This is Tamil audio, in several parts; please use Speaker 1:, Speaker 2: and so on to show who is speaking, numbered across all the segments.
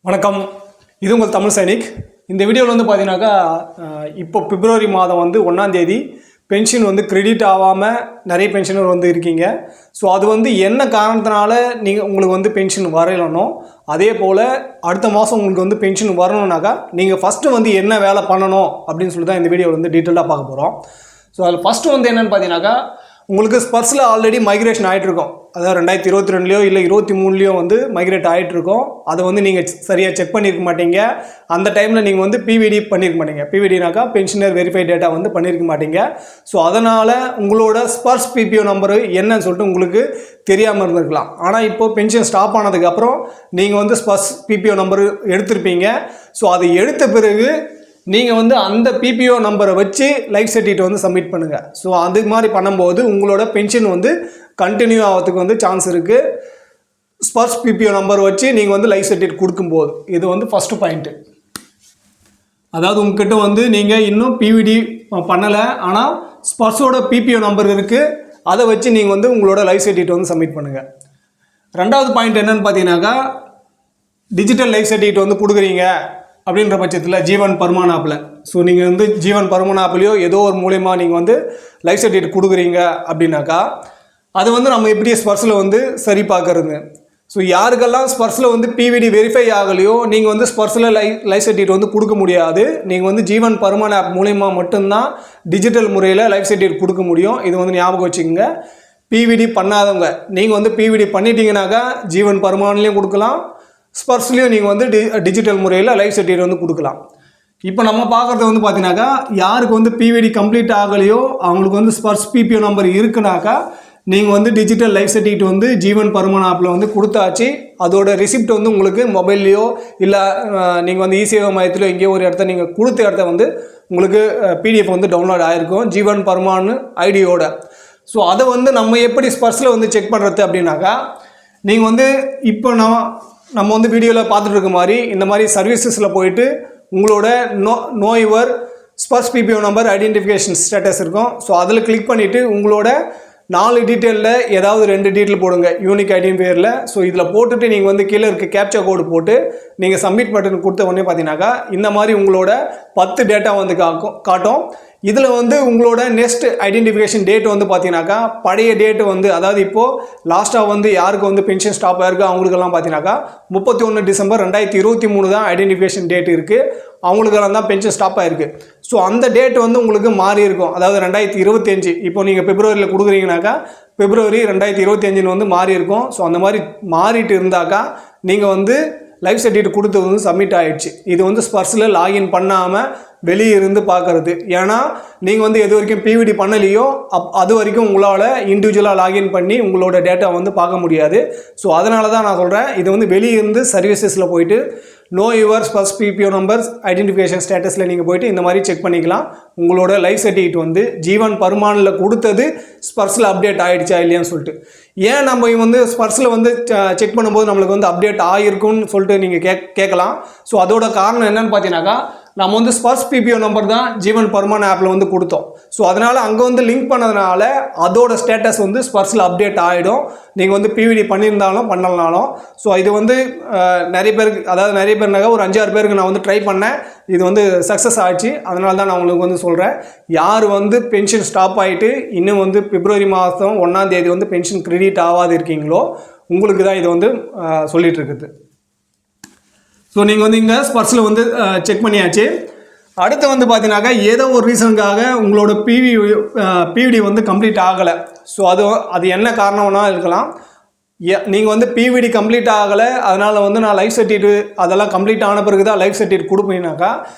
Speaker 1: வணக்கம். இது உங்கள் தமிழ் சைனிக். இந்த வீடியோவில் வந்து பார்த்தீங்கன்னாக்கா இப்போ பிப்ரவரி மாதம் வந்து 1ஆம் தேதி பென்ஷன் வந்து கிரெடிட் ஆகாமல் நிறைய பென்ஷனர் வந்து இருக்கீங்க. ஸோ அது வந்து என்ன காரணத்தினால உங்களுக்கு வந்து பென்ஷன் வரலனோ அதே போல் அடுத்த மாதம் உங்களுக்கு வந்து பென்ஷன் வரணுன்னாக்கா நீங்கள் ஃபஸ்ட்டு வந்து என்ன வேலை பண்ணணும் அப்படின்னு சொல்லி தான் இந்த வீடியோவில் வந்து டீட்டெயிலாக பார்க்க போகிறோம். ஸோ அதில் ஃபஸ்ட்டு வந்து என்னென்னு பார்த்தீங்கன்னாக்கா உங்களுக்கு ஸ்பர்ஸில் ஆல்ரெடி மைக்ரேஷன் ஆகிட்ருக்கோம். அதாவது 2022 இல்லை 23 வந்து மைக்ரேட் ஆகிட்ருக்கோம். அதை வந்து நீங்கள் சரியாக செக் பண்ணியிருக்க மாட்டீங்க. அந்த டைமில் நீங்கள் வந்து பிவிடி பண்ணியிருக்க மாட்டீங்க. பிவிடினாக்கா பென்ஷனர் வெரிஃபை டேட்டா வந்து பண்ணியிருக்க மாட்டீங்க. ஸோ அதனால் உங்களோட ஸ்பர்ஸ் பிபிஓ நம்பரு என்னன்னு சொல்லிட்டு உங்களுக்கு தெரியாமல் இருந்திருக்கலாம். ஆனால் இப்போது பென்ஷன் ஸ்டாப் ஆனதுக்கப்புறம் நீங்கள் வந்து ஸ்பர்ஸ் பிபிஓ நம்பரு எடுத்திருப்பீங்க. ஸோ அதை எடுத்த பிறகு நீங்கள் வந்து அந்த பிபிஓ நம்பரை வச்சு லைஃப் சர்டிஃபிகேட் வந்து சப்மிட் பண்ணுங்கள். ஸோ அது மாதிரி பண்ணும்போது உங்களோட பென்ஷன் வந்து கண்டினியூ ஆகிறதுக்கு வந்து சான்ஸ் இருக்குது. ஸ்பர்ஸ் பிபிஓ நம்பர் வச்சு நீங்கள் வந்து லைஃப் சர்டிஃபிகேட் கொடுக்கும்போது இது வந்து ஃபஸ்ட்டு பாயிண்ட்டு. அதாவது உங்ககிட்ட வந்து நீங்கள் இன்னும் பிவிடி பண்ணலை, ஆனால் ஸ்பர்ஸோட பிபிஓ நம்பர் இருக்குது. அதை வச்சு நீங்கள் வந்து உங்களோட லைஃப் சர்டிஃபிகேட் வந்து சப்மிட் பண்ணுங்கள். ரெண்டாவது பாயிண்ட் என்னென்னு பார்த்தீங்கன்னாக்கா டிஜிட்டல் லைஃப் சர்டிஃபிகேட் வந்து கொடுக்குறீங்க அப்படின்ற பட்சத்தில் ஜீவன் பர்மான் ஆப்பில். ஸோ நீங்கள் வந்து ஜீவன் பர்மான் ஆப்லேயோ ஏதோ ஒரு மூலயமா நீங்கள் வந்து லைஃப் சர்டிஃபிகேட் கொடுக்குறீங்க அப்படின்னாக்கா அது வந்து நம்ம எப்படி ஸ்பர்ஸில் வந்து சரி பார்க்கறது. ஸோ யாருக்கெல்லாம் ஸ்பர்ஸில் வந்து பிவிடி வெரிஃபை ஆகலையோ நீங்கள் வந்து ஸ்பர்ஸில் லைஃப் சர்டிஃபிகேட் வந்து கொடுக்க முடியாது. நீங்கள் வந்து ஜீவன் பர்மான் ஆப் மூலயமா மட்டும்தான் டிஜிட்டல் முறையில் லைஃப் சர்டிஃபிகேட் கொடுக்க முடியும். இது வந்து ஞாபகம் வச்சுக்கோங்க. பிவிடி பண்ணாதவங்க நீங்கள் வந்து பிவிடி பண்ணிட்டீங்கன்னாக்கா ஜீவன் பர்மான்லேயும் கொடுக்கலாம், ஸ்பர்ஸ்லேயும் நீங்கள் வந்து டிஜிட்டல் முறையில் லைஃப் சர்டிஃபிகேட் வந்து கொடுக்கலாம். இப்போ நம்ம பார்க்குறது வந்து பார்த்தீங்கன்னாக்கா யாருக்கு வந்து பிவிடி கம்ப்ளீட் ஆகலையோ அவங்களுக்கு வந்து ஸ்பர்ஸ் பிபிஓ நம்பர் இருக்குனாக்கா நீங்கள் வந்து டிஜிட்டல் லைஃப் சர்டிஃபிகேட் வந்து ஜீவன் பர்மான் ஆப்பில் வந்து கொடுத்தாச்சு. அதோட ரிசிப்ட் வந்து உங்களுக்கு மொபைல்லையோ இல்லை நீங்கள் வந்து இசேவை மையத்திலோ எங்கேயோ ஒரு இடத்த நீங்கள் கொடுத்த இடத்த வந்து உங்களுக்கு பிடிஎஃப் வந்து டவுன்லோட் ஆகிருக்கும் ஜீவன் பர்மான் ஐடியோட. ஸோ அதை வந்து நம்ம எப்படி ஸ்பர்ஸில் வந்து செக் பண்ணுறது அப்படின்னாக்கா நீங்கள் வந்து இப்போ நம்ம வந்து வீடியோவில் பார்த்துட்டு இருக்க மாதிரி இந்த மாதிரி சர்வீசஸில் போயிட்டு உங்களோட no your SPARSH BPO number identification status இருக்கும். ஸோ அதில் கிளிக் பண்ணிவிட்டு உங்களோட 4 டீட்டெயிலில் ஏதாவது 2 டீட்டெயில் போடுங்க யூனிக் ஐடென்டிஃபையரில். ஸோ இதில் போட்டுட்டு நீங்கள் வந்து கீழே இருக்க கேப்சா கோடு போட்டு நீங்கள் சப்மிட் பட்டன் கொடுத்த உடனே பார்த்தீங்கன்னாக்கா இந்த மாதிரி உங்களோட 10 டேட்டா வந்து காட்டும். இதில் வந்து உங்களோட நெக்ஸ்ட் ஐடென்டிஃபிகேஷன் டேட் வந்து பார்த்தீங்கன்னாக்கா பழைய டேட்டு வந்து அதாவது இப்போது லாஸ்ட்டாக வந்து யாருக்கு வந்து பென்ஷன் ஸ்டாப் ஆகிருக்கு அவங்களுக்கெல்லாம் பார்த்தீங்கன்னாக்கா 31 டிசம்பர் 2023 தான் ஐடென்டிஃபிகேஷன் டேட் இருக்குது. அவங்களுக்கெல்லாம் தான் பென்ஷன் ஸ்டாப் ஆகிருக்கு. ஸோ அந்த டேட் வந்து உங்களுக்கு மாறி இருக்கும். அதாவது 2025 இப்போ நீங்கள் பிப்ரவரியில் கொடுக்குறீங்கனாக்கா பிப்ரவரி 2025 வந்து மாறி இருக்கும். ஸோ அந்த மாதிரி மாறிட்டு இருந்தாக்கா நீங்கள் வந்து லைஃப் சர்டிஃபிகேட் கொடுத்தது வந்து சப்மிட் ஆகிடுச்சு. இது வந்து ஸ்பர்ஸில் லாகின் பண்ணாமல் வெளியே இருந்து பார்க்குறது. ஏன்னா நீங்கள் வந்து எது வரைக்கும் பிவிடி பண்ணலையோ அது வரைக்கும் உங்களால் இண்டிவிஜுவலாக லாகின் பண்ணி உங்களோட டேட்டா வந்து பார்க்க முடியாது. ஸோ அதனால தான் நான் சொல்கிறேன் இது வந்து வெளியே இருந்து சர்வீசஸில் போயிட்டு know your SPARSH PPO numbers identification ஸ்டேட்டஸில் நீங்கள் போய்ட்டு இந்த மாதிரி செக் பண்ணிக்கலாம். உங்களோட லைஃப் சர்டிஃபிகேட் வந்து ஜீவன் பர்மானில் கொடுத்தது ஸ்பர்ஸில் அப்டேட் ஆகிடுச்சா இல்லையான்னு சொல்லிட்டு. ஏன் நம்ம வந்து ஸ்பர்ஸில் வந்து செக் பண்ணும்போது நம்மளுக்கு வந்து அப்டேட் ஆகிருக்குன்னு சொல்லிட்டு நீங்கள் கேட்கலாம். ஸோ அதோட காரணம் என்னன்னு பார்த்தீங்கன்னாக்கா நம்ம வந்து ஸ்பர்ஸ் பிபிஓ நம்பர் தான் ஜீவன் பர்மான் ஆப்பில் வந்து கொடுத்தோம். ஸோ அதனால் அங்கே வந்து லிங்க் பண்ணதுனால அதோட ஸ்டேட்டஸ் வந்து ஸ்பர்ஸில் அப்டேட் ஆகிடும். நீங்கள் வந்து பிவிடி பண்ணியிருந்தாலும் பண்ணலனாலும். ஸோ இது வந்து நிறைய பேருக்கு அதாவது நிறைய பேர்னாக்கா ஒரு 5-6 பேருக்கு நான் வந்து ட்ரை பண்ணேன். இது வந்து சக்ஸஸ் ஆச்சு. அதனால தான் நான் உங்களுக்கு வந்து சொல்கிறேன். யார் வந்து பென்ஷன் ஸ்டாப் ஆகிட்டு இன்னும் வந்து பிப்ரவரி மாதம் 1ஆம் தேதி வந்து பென்ஷன் கிரெடிட் ஆகாது இருக்கீங்களோ உங்களுக்கு தான் இது வந்து சொல்லிகிட்டு இருக்குது. ஸோ நீங்கள் வந்து இங்கே ஸ்பர்ஸில் வந்து செக் பண்ணியாச்சு. அடுத்து வந்து பார்த்தீங்கன்னாக்கா ஏதோ ஒரு ரீசனுக்காக உங்களோட பிவிடி வந்து கம்ப்ளீட் ஆகலை. ஸோ அது என்ன காரணம்னா இருக்கலாம். நீங்கள் வந்து பிவிடி கம்ப்ளீட் ஆகலை அதனால் வந்து நான் லைஃப் சர்டிஃபிகேட் அதெல்லாம் கம்ப்ளீட் ஆன பிறகு தான் லைஃப் சர்டிஃபிகேட் கொடுப்பீங்கனாக்கா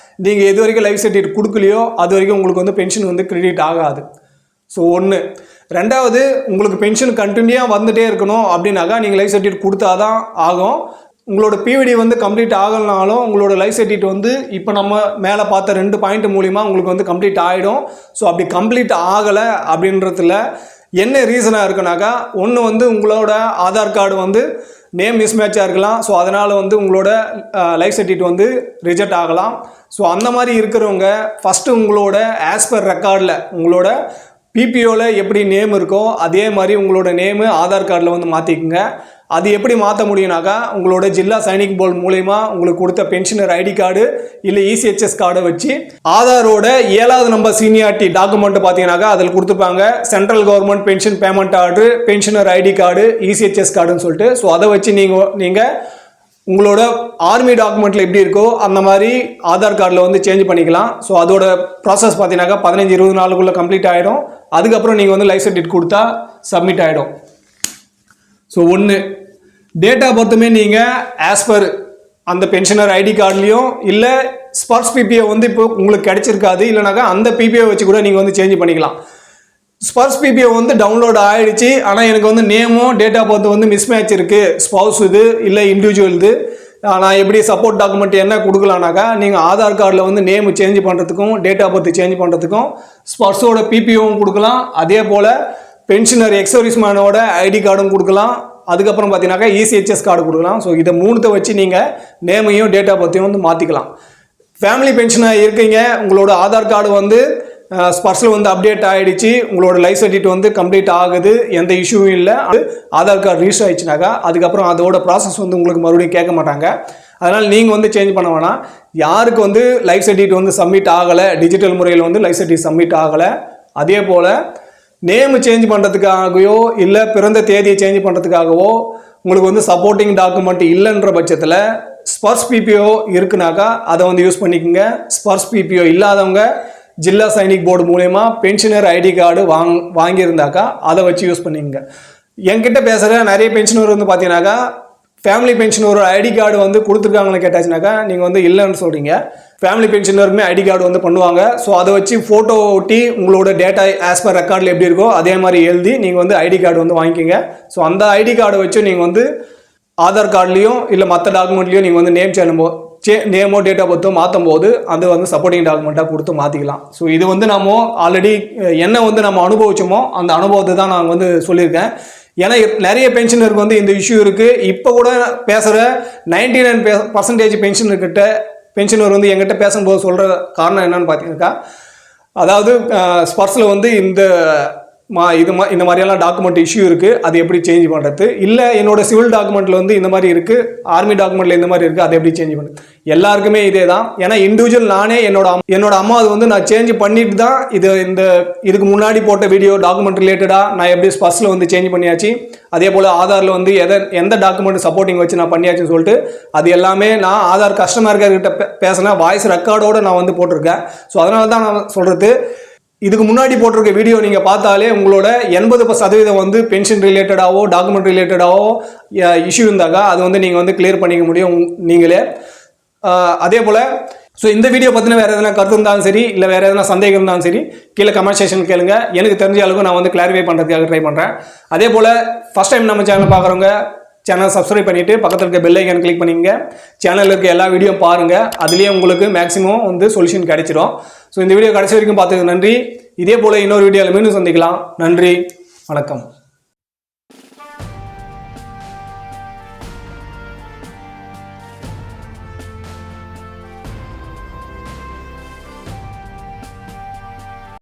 Speaker 1: நீங்கள் எது வரைக்கும் லைஃப் சர்டிஃபிகேட் கொடுக்கலையோ அது வரைக்கும் உங்களுக்கு வந்து பென்ஷன் வந்து கிரெடிட் ஆகாது. ஸோ ஒன்று. ரெண்டாவது உங்களுக்கு பென்ஷன் கண்டினியூவாக வந்துகிட்டே இருக்கணும் அப்படின்னாக்கா நீங்கள் லைஃப் சர்டிஃபிகேட் கொடுத்தா தான் ஆகும். உங்களோட பிவிடி வந்து கம்ப்ளீட் ஆகலனாலும் உங்களோட லைஃப் சர்டிஃபிகேட் வந்து இப்போ நம்ம மேலே பார்த்த 2 பாயிண்ட் மூலிமா உங்களுக்கு வந்து கம்ப்ளீட் ஆகிடும். ஸோ அப்படி கம்ப்ளீட் ஆகலை அப்படின்றதுல என்ன ரீசனாக இருக்குனாக்கா ஒன்று வந்து உங்களோட ஆதார் கார்டு வந்து நேம் மிஸ்மேட்சாக இருக்கலாம். ஸோ அதனால் வந்து உங்களோட லைஃப் சர்டிஃபிகேட் வந்து ரிஜெக்ட் ஆகலாம். ஸோ அந்த மாதிரி இருக்கிறவங்க ஃபஸ்ட்டு உங்களோட ஆஸ் பர் ரெக்கார்டில் உங்களோட பிபிஓவில் எப்படி நேம் இருக்கோ அதே மாதிரி உங்களோட நேமு ஆதார் கார்டில் வந்து மாற்றிக்குங்க. அது எப்படி மாற்ற முடியும்னாக்கா உங்களோட ஜில்லா சைனிக் போர்டு மூலயமா உங்களுக்கு கொடுத்த பென்ஷனர் ஐடி கார்டு இல்லை இசிஹெச்எஸ் கார்டை வச்சு ஆதாரோட 7வது நம்பர் சீனியாரிட்டி டாக்குமெண்ட் பார்த்தீங்கன்னாக்கா அதில் கொடுத்துருப்பாங்க central government pension payment order, pensioner ID card, ECHS கார்டுன்னு சொல்லிட்டு. ஸோ அதை வச்சு நீங்கள் உங்களோட ஆர்மி டாக்குமெண்ட்டில் எப்படி இருக்கோ அந்த மாதிரி ஆதார் கார்டில் வந்து சேஞ்ச் பண்ணிக்கலாம். ஸோ அதோட ப்ராசஸ் பார்த்தீங்கன்னாக்கா 15-20 நாளுக்குள்ளே கம்ப்ளீட் ஆகிடும். அதுக்கப்புறம் நீங்கள் வந்து லைஃப் சர்டிஃபிகேட் கொடுத்தா சப்மிட் ஆகிடும். ஸோ ஒன்று டேட் ஆஃப் பர்த்துமே நீங்கள் ஆஸ் பர் அந்த பென்ஷனர் ஐடி கார்டுலேயும் இல்லை ஸ்பர்ஸ் பிபிஓ வந்து இப்போ உங்களுக்கு கிடைச்சிருக்காது, இல்லைனாக்கா அந்த பிபிஓ வச்சு கூட நீங்கள் வந்து சேஞ்ச் பண்ணிக்கலாம். ஸ்பர்ஸ் பிபிஓ வந்து டவுன்லோட் ஆகிடுச்சு, ஆனால் எனக்கு வந்து நேமும் டேட் ஆஃப் பர்த் வந்து மிஸ்மேட்ச் இருக்குது, ஸ்பவுஸ் இது இல்லை இண்டிவிஜுவல் இது, நான் எப்படி சப்போர்ட் டாக்குமெண்ட் என்ன கொடுக்கலானாக்கா நீங்கள் ஆதார் கார்டில் வந்து நேம் சேஞ்ச் பண்ணுறதுக்கும் டேட் ஆஃப் பர்த் சேஞ்ச் பண்ணுறதுக்கும் ஸ்பர்ஸோட பிபிஓவும் கொடுக்கலாம். அதே போல் பென்ஷனர் எக்ஸர்வீஸ்மேனோட ஐடி கார்டும் கொடுக்கலாம். அதுக்கப்புறம் பார்த்தீங்கன்னாக்கா இசிஹெச்எஸ் கார்டு கொடுக்கலாம். ஸோ இதை 3 வச்சு நீங்கள் நேமையும் டேட் ஆஃப் பர்த்தையும் வந்து மாற்றிக்கலாம். ஃபேமிலி பென்ஷனாக இருக்கீங்க, உங்களோட ஆதார் கார்டு வந்து ஸ்பர்ஸில் வந்து அப்டேட் ஆகிடுச்சு, உங்களோட லைஃப் சர்டிஃபிகேட் வந்து கம்ப்ளீட் ஆகுது, எந்த இஷ்யூவும் இல்லை, ஆதார் கார்டு ரிஜிஸ்டர் ஆகிடுச்சுனாக்கா அதுக்கப்புறம் அதோட ப்ராசஸ் வந்து உங்களுக்கு மறுபடியும் கேட்க மாட்டாங்க. அதனால் நீங்கள் வந்து சேஞ்ச் பண்ண வேணாம். யாருக்கு வந்து லைஃப் சர்டிஃபிகேட் வந்து சப்மிட் ஆகலை, டிஜிட்டல் முறையில் வந்து லைஃப் சர்டிஃபிகேட் சப்மிட் ஆகலை, அதே போல் நேம் சேஞ்ச் பண்ணுறதுக்காகவோ இல்லை பிறந்த தேதியை சேஞ்ச் பண்ணுறதுக்காகவோ உங்களுக்கு வந்து சப்போர்ட்டிங் டாக்குமெண்ட் இல்லைன்ற பட்சத்தில் ஸ்பர்ஸ் பிபிஓ இருக்குனாக்கா அதை வந்து யூஸ் பண்ணிக்கோங்க. ஸ்பர்ஸ் பிபிஓ இல்லாதவங்க ஜில்லா சைனிக் போர்டு மூலயமா பென்ஷனர் ஐடி கார்டு வாங்கியிருந்தாக்கா அதை வச்சு யூஸ் பண்ணிக்கோங்க. என்கிட்ட பேசுகிற நிறைய பென்ஷனர் வந்து பார்த்தீங்கன்னாக்கா ஃபேமிலி பென்ஷனர் ஐடி கார்டு வந்து கொடுத்துருக்காங்கன்னு கேட்டாச்சுனாக்கா நீங்கள் வந்து இல்லைன்னு சொல்கிறீங்க. ஃபேமிலி பென்ஷனருக்குமே ஐடி கார்டு வந்து பண்ணுவாங்க. ஸோ அதை வச்சு ஃபோட்டோ ஒட்டி உங்களோட டேட்டா ஆஸ் பர் ரெக்கார்டில் எப்படி இருக்கோ அதே மாதிரி எழுதி நீங்கள் வந்து ஐடி கார்டு வந்து வாங்கிக்கிங்க. ஸோ அந்த ஐடி கார்டை வச்சு நீங்கள் வந்து ஆதார் கார்டுலேயும் இல்லை மற்ற டாக்குமெண்ட்லேயும் நீங்கள் வந்து நேமோ டேட் ஆஃப் பர்த்தோ மாற்றும் போது அது வந்து சப்போர்ட்டிங் டாக்குமெண்ட்டாக கொடுத்து மாற்றிக்கலாம். ஸோ இது வந்து நம்ம ஆல்ரெடி என்ன வந்து நம்ம அனுபவிச்சோமோ அந்த அனுபவத்தை தான் நான் வந்து சொல்லியிருக்கேன். ஏன்னா நிறைய பென்ஷனருக்கு வந்து இந்த இஷ்யூ இருக்குது. இப்போ கூட பேசுகிற 99% பென்ஷனர் வந்து எங்கிட்ட பேசும்போது சொல்கிற காரணம் என்னன்னு பார்த்தீங்கன்னாக்கா, அதாவது ஸ்பர்ஸில் வந்து இந்த மாதிரியெல்லாம் டாக்குமெண்ட் இஷ்யூ இருக்குது, அது எப்படி சேஞ்ச் பண்ணுறது, இல்லை என்னோட சிவில் டாக்குமெண்ட்டில் வந்து இந்த மாதிரி இருக்குது, ஆர்மி டாக்குமெண்ட்டில் இந்த மாதிரி இருக்குது, அதை எப்படி சேஞ்ச் பண்ணுறது. எல்லாருக்குமே இதே தான். ஏன்னா இண்டிவிஜுவல் நானே என்னோட அம்மா அது வந்து நான் சேஞ்ச் பண்ணிட்டு தான் இதுக்கு முன்னாடி போட்ட வீடியோ டாக்குமெண்ட் ரிலேட்டடாக நான் எப்படி ஸ்பர்ஸில் வந்து சேஞ்ச் பண்ணியாச்சு, அதே போல் ஆதாரில் வந்து எந்த டாக்குமெண்ட் சப்போர்ட்டிங் வச்சு நான் பண்ணியாச்சுன்னு சொல்லிட்டு அது எல்லாமே நான் ஆதார் கஸ்டமர் கேர்கிட்ட பேசின வாய்ஸ் ரெக்கார்டோடு நான் வந்து போட்டிருக்கேன். ஸோ அதனால தான் நான் சொல்கிறது, இதுக்கு முன்னாடி போட்டிருக்க வீடியோ நீங்கள் பார்த்தாலே உங்களோட 80% வந்து பென்ஷன் ரிலேட்டடாவோ டாக்குமெண்ட் ரிலேட்டடாவோ இஷ்யூ இருந்தாக்கா அது வந்து நீங்கள் வந்து கிளியர் பண்ணிக்க முடியும் நீங்களே. அதே போல் ஸோ இந்த வீடியோ பற்றின வேறு எதனா கருத்து இருந்தாலும் சரி, இல்லை வேறு எதனா சந்தேகம் இருந்தாலும் சரி கீழே கமெண்ட் செக்ஷன் கேளுங்க. எனக்கு தெரிஞ்ச அளவுக்கு நான் வந்து கிளாரிஃபை பண்ணுறதுக்காக ட்ரை பண்ணுறேன். அதே போல் ஃபஸ்ட் டைம் நம்ம சேனல் பார்க்குறவங்க சேனல் சப்ஸ்கிரைப் பண்ணிவிட்டு பக்கத்தில் இருக்க பெல் ஐக்கான் கிளிக் பண்ணிங்க. சேனலில் இருக்க எல்லா வீடியோ பாருங்கள், அதுலேயே உங்களுக்கு மேக்ஸிமம் வந்து சொல்யூஷன் கிடைச்சிடும். ஸோ இந்த வீடியோ கடைசி வரைக்கும் பார்த்ததுக்கு நன்றி. இதே போல் இன்னொரு வீடியோவில் மீண்டும் சந்திக்கலாம். நன்றி, வணக்கம்.